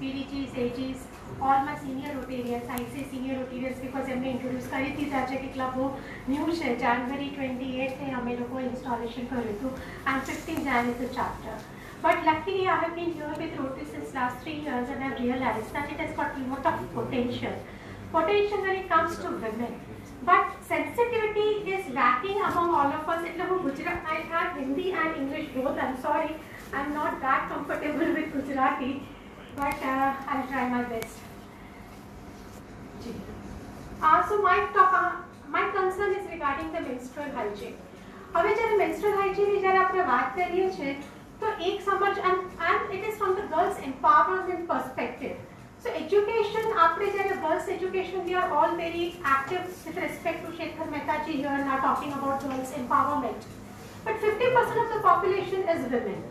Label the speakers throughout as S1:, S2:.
S1: PDGs, AGs, all my senior Rotarians, I say senior Rotarians because हमने introduce करी थी जाचे कि क्लब वो new है, January 28 है हमें लोगों installation करे तो and 15 Jan is the chapter. But luckily I have been here with Rotary since last 3 years and I've realized that it has got a lot of potential. Potential when it comes to women. But sensitivity is lacking among all of us. I have Hindi and English both. I'm sorry, I'm not that comfortable with Gujarati, but I'll try my best. So my concern is regarding the menstrual hygiene. હવે જ્યારે menstrual hygiene ની જ્યારે આપણે વાત કરીએ છીએ તો એક સમજ and it is from the girls empowerment perspective. So education, after girls education, we are all very active with respect to Shekhar Mehta ji here now talking about girls empowerment. But 50% of the population is women.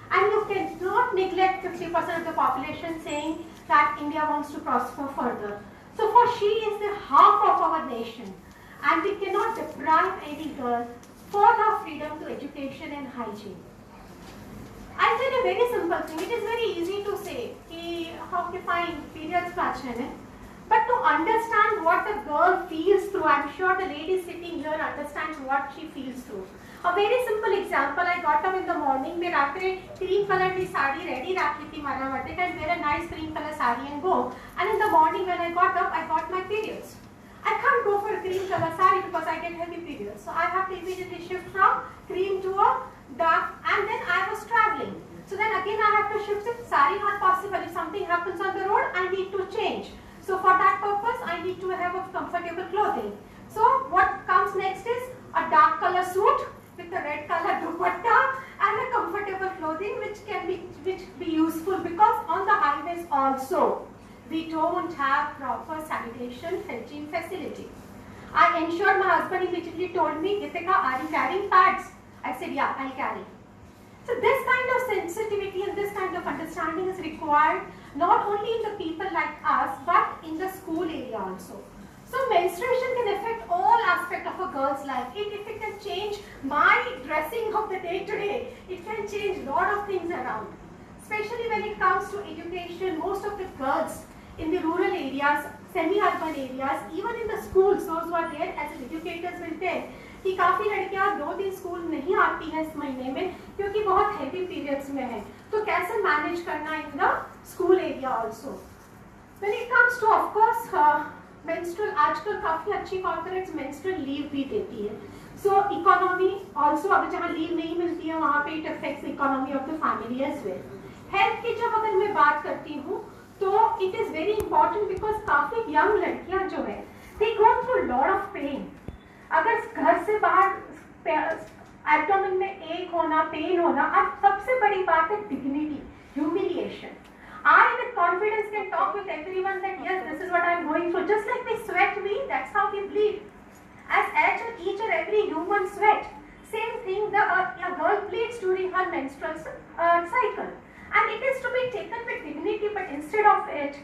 S1: And you cannot neglect 50% of the population saying that India wants to prosper further. So for she is the half of our nation. And we cannot deprive any girl for her freedom to education and hygiene. I'll tell you a very simple thing. It is very easy to say, how to find periods passion. But to understand what the girl feels through, I'm sure the lady sitting here understands what she feels through. A very simple example, I got up in the morning, मैं रात्रे cream color की sari ready रखी थी मारा वाटे, and wear a nice cream color sari and go. And in the morning when I got up, I got my periods. I can't go for a cream color saree because I get heavy periods. So I have to immediately shift from cream to a dark, and then I was traveling. So then again I have to shift it. Saree not possible. If something happens on the road, I need to change. So for that purpose, I need to have a comfortable clothing. So what comes next is a dark color suit with a red color dupatta and a comfortable clothing which can be useful because on the highways also we don't have proper sanitation hygiene facility. I ensured my husband immediately told me, Gitika, are you carrying pads? I said, yeah, I'll carry. So this kind of sensitivity and this kind of understanding is required not only in the people like us, but in the school area also. So menstruation can affect all aspects of a girl's life. If it can change my dressing of the day to day, it can change a lot of things around. Especially when it comes to education, most of the girls in the rural areas, semi-urban areas, even in the schools, those who are there as educators will tell कि काफ़ी लड़कियाँ 2-3 school नहीं आती हैं इस महीने में क्योंकि बहुत हेवी पीरियड्स में है, तो कैसे मैनेज करना in the school area also. When it comes two of course menstrual, आजकल काफ़ी अच्छी कॉर्पोरेट्स मेंस्ट्रुअल लीव भी देती है. सो इकोनॉमी आल्सो, अगर जहाँ लीव नहीं मिलती है वहाँ पे it affects economy of the family as well. Health की जब अगर मैं बात करती हूँ तो it is very important because काफ़ी यंग लड़कियाँ जो है they go through lot of pain. अगर घर से बाहर एब्डोमेन में एक होना, पेन होना, अब सबसे बड़ी बात है dignity, humiliation. I with confidence can talk with everyone that yes, this is what I am going through. Just like we sweat, that's how we bleed. As each and every human sweat. Same thing, a girl bleeds during her menstrual cycle. And it is to be taken with dignity, but instead of it,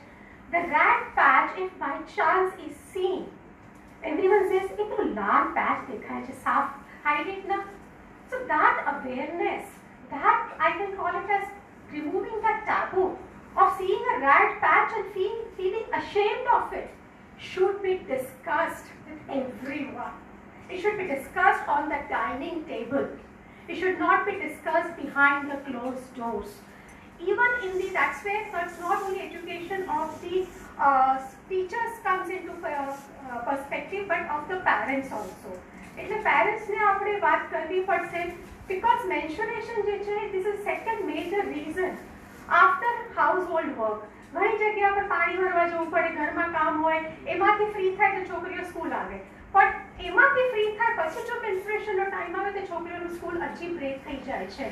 S1: the rad patch, if by chance is seen, everyone says, "It is a large patch, dekha hai, just hide it na." So that awareness, that I can call it as removing that taboo of seeing a rad patch and feeling ashamed of it, should be discussed with everyone. It should be discussed on the dining table. It should not be discussed behind the closed doors. Even in the, that's where it's not only education of the teachers comes into perspective, but of the parents also. એટલે parents ને આપણે વાત કરવી પડશે because menstruation જે છે this is second major reason after household work. ઘણી જગ્યા પર પાણી ભરવા જવું પડે, ઘરમાં કામ હોય, એમાંથી ફ્રી થાય તો છોકરીઓ સ્કૂલ આવે, પણ એમાંથી ફ્રી થાય પછી જો menstruationનો ટાઈમ આવે તો છોકરીઓનું સ્કૂલ હજી બ્રેક થઈ જાય છે.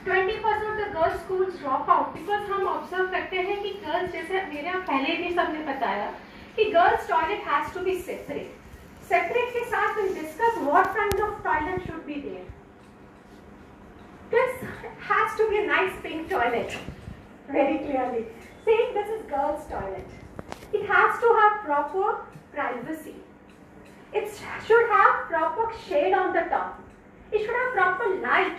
S1: 20% of the girls schools drop out because हम ऑब्जर्व करते हैं कि गर्ल्स, जैसे मेरे यहाँ पहले भी सबने बताया कि girls toilet has to be separate. Separate के साथ we'll discuss what kind of toilet should be there. This has to be a nice pink toilet, very clearly. Saying this is girls' toilet. It has to have proper privacy. It should have proper shade on the top. It should have proper light.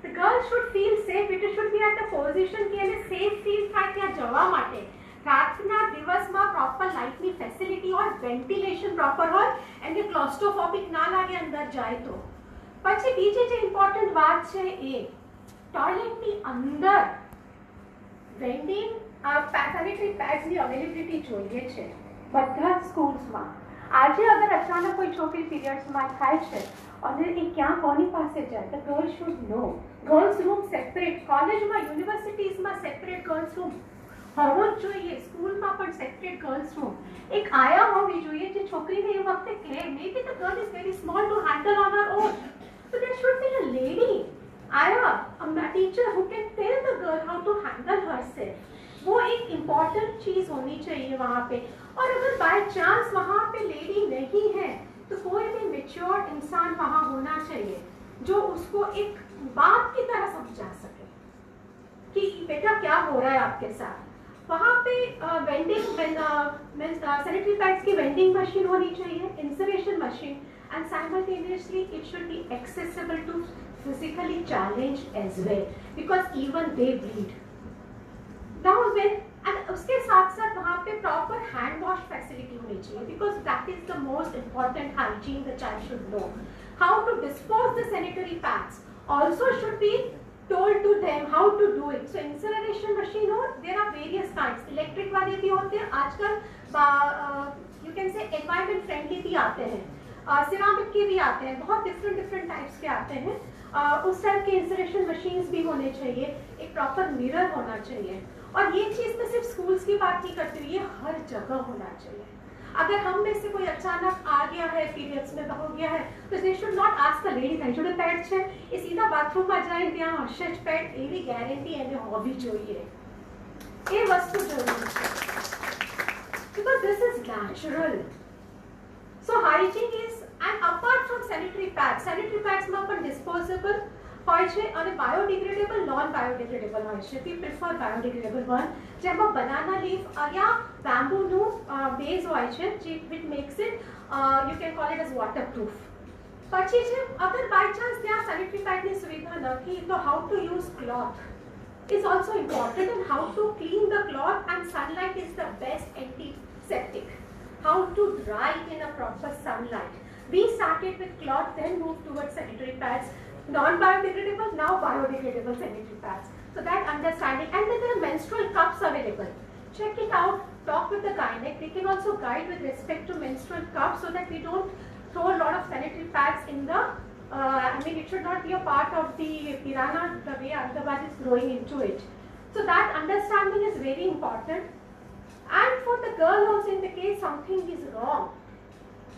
S1: The girl should feel safe. It should be at a position कि એને safe feel થાય ત્યાં જવા જવા માટે રાતના દિવસમાં proper લાઇટની facility હોય, વેન્ટિલેશન પ્રોપર હોય, એને ક્લોસ્ટ્રોફોબિક ના લાગે અંદર જાય તો. પછી બીજી જે ઇમ્પોર્ટન્ટ વાત છે એ ટોયલેટની અંદર વેન્ડિંગ સેનિટરી પેડ્સની અવેલેબિલિટી જોઈએ છે બધા સ્કૂલ્સમાં. આજે અગર અચાનક કોઈ છોકરી પીરિયડ્સમાં થાય છે અને એ ક્યાં કોની પાસે જાય, તો girls should no. Girls room separate, કોલેજમાં યુનિવર્સિટીઝમાં સેપરેટ ગર્લ્સ રૂમ હોવો જ જોઈએ, સ્કૂલમાં પણ સેપરેટ ગર્લ્સ રૂમ એક આયા હોવી જોઈએ જે છોકરીને એ વખતે કહે may be the girl is very small to handle on her own, so there should be a lady आया, a teacher who can tell the girl how to handle herself. वो एक इम्पॉर्टेंट चीज होनी चाहिए वहाँ पे. और अगर बाय चांस वहाँ पे लेडी नहीं है तो कोई भी मेच्योर इंसान वहाँ होना चाहिए जो उसको एक बात की तरह समझा सके कि बेटा क्या हो रहा है आपके साथ. वहाँ पे वेंडिंग सैनिटरी पैड्स की वेंडिंग मशीन होनी चाहिए, इंसरेशन machine, and simultaneously it should be accessible to physically challenged as well because even they bleed. Now when and उसके साथ साथ वहाँ पे proper hand wash facility होनी चाहिए because that is the most important hygiene the child should know. How to dispose the sanitary pads also should be told to them how to do it. So incineration machine हो, there are various kinds. Electric वाले भी होते हैं आजकल, you can say environment friendly भी आते हैं, ceramic के भी आते हैं, बहुत डिफरेंट टाइप्स के आते हैं. उस टाइप के इंसरेशन मशीन्स भी होने चाहिए, एक प्रॉपर मिरर होना चाहिए. और ये चीज़ मैं सिर्फ स्कूल्स की बात नहीं करती हूँ, ये हर जगह होना चाहिए. अगर हम में से कोई अचानक आ गया है पीरियड्स में हो गया है तो they should not ask the lady થાય જોડે પેડ છે એ સીધા બાથરૂમમાં જાય ત્યાં હશે જ પેડ એવી ગેરંટી એને હોવી જોઈએ. એ વસ્તુ જરૂરી છે because this is natural. So hygiene is, and apart from sanitary pads માં પણ disposable હોય છે અને બાયોડિગ્રેડેબલ, નોન બાયોડિગ્રેડેબલ હોય છે. વી પ્રિફર બાયોડિગ્રેડેબલ વન જેમાં બનાના લીફ યા બેમ્બૂનું બેઝ હોય છે which makes it you can call it as waterproof. પછી છે અગર બાય ચાન્સ ત્યાં સેનિટરી પેડની સુવિધા નથી તો how to use cloth is also important and how to clean the cloth, and sunlight is the best antiseptic. How to dry in a proper sunlight. We started with cloth, then moved towards sanitary pads, non-biodegradable, now biodegradable sanitary pads. So that understanding, and then there are menstrual cups available. Check it out, talk with the gynec. They can also guide with respect to menstrual cups so that we don't throw a lot of sanitary pads in the, it should not be a part of the piranha the way Ahmedabad is growing into it. So that understanding is very important. And for the girl also, in the case something is wrong,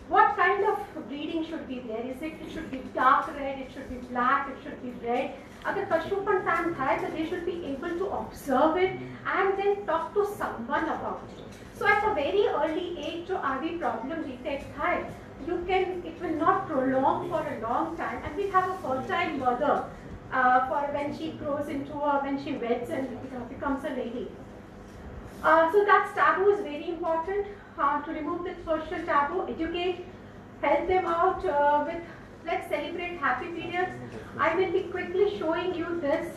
S1: what kind of bleeding should be there? Is it should be dark red, it should be black, it should be red. अगर कशु पण time થાય तो they should be able to observe it and then talk to someone about it. So at a very early age जो आवी problem detect થાય, it will not prolong for a long time, and we have a fertile mother for when she grows into when she weds and becomes a lady. So that taboo is very important. To remove the social taboo, educate, help them out with, let's celebrate happy periods. I will be quickly showing you this.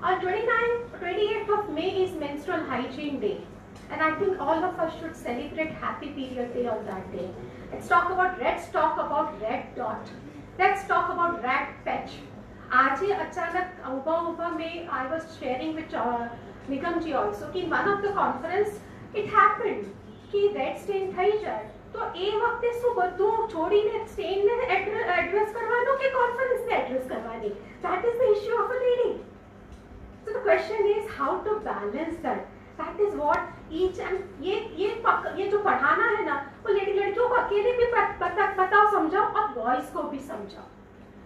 S1: 28th of May is Menstrual Hygiene Day, and I think all of us should celebrate happy period day on that day. Let's talk about red dot. Let's talk about rat patch. आज अचानक उबा में I was sharing with Nigam ji also कि one of the conference it happened कि red stand થઈ જાય તો એ વખતે શું બધું છોડીને સ્ટેન ને એડ્રેસ કરવાનો કે કોન્ફરન્સ ને એડ્રેસ કરવાની, that is the issue of a lady. So the question is how to balance that. That is what each and ये जो पढ़ाना है ना वो लड़कियों को अकेले भी बताओ समझाओ और बॉयज को भी समझाओ,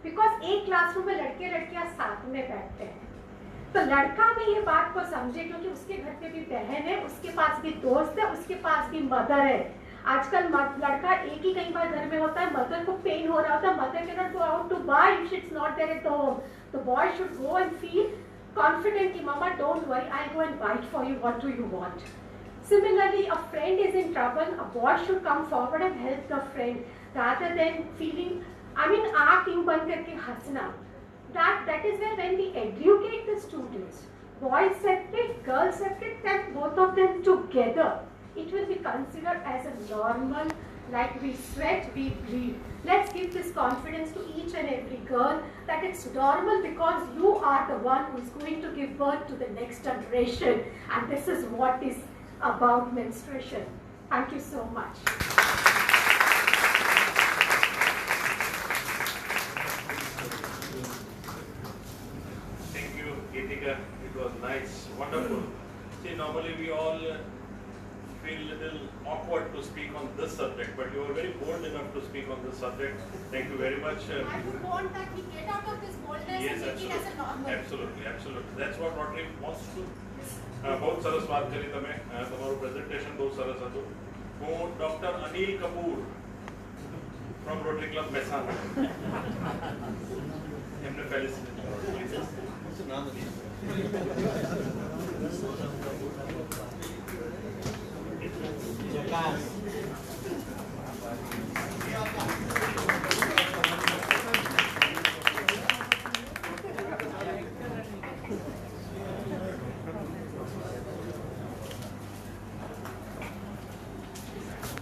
S1: बिकॉज एक क्लासरूम में लड़के लड़कियां साथ में बैठते हैं तो लड़का भी ये बात को समझे क्योंकि उसके घर पे भी बहन है, उसके पास भी दोस्त है, उसके पास भी मदर है. आजकल लड़का एक ही कई बार घर में होता है, मदर को पेन हो रहा होता है, mother can not go out to buy if it's not there at home. तो boy should go and feel confident कि mama don't worry, I'll go and buy for you, what do you want. Similarly, a friend is in trouble, a boy should come forward and help the friend rather than feeling आँख यूं बंद करके हंसना. That is where when we educate the students, boys separate, girls separate, then both put together, it will be considered as a normal, like we sweat, we bleed. Let's give this confidence to each and every girl that it's normal because you are the one who is going to give birth to the next generation. And this is what is about menstruation. Thank you so much.
S2: Thank you, Geetika. It was nice, wonderful. See, normally we all feel a little awkward to speak on this subject, but you were very bold enough to speak on this subject. Thank you very much.
S1: I would want that we get out of this boldness
S2: Yes,
S1: and make it as a normal.
S2: absolutely, absolutely. That's what Rotary wants to do. बहुत सरस बात करी તમે તમારું presentation બહુ સરસ હતું. હું doctor Anil Kapoor from Rotary Club Mehsana એમને ફેલિસિટેટ કરો please.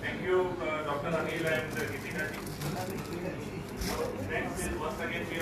S2: Thank you, Dr. Anil and Geetika ji. So next is once again we have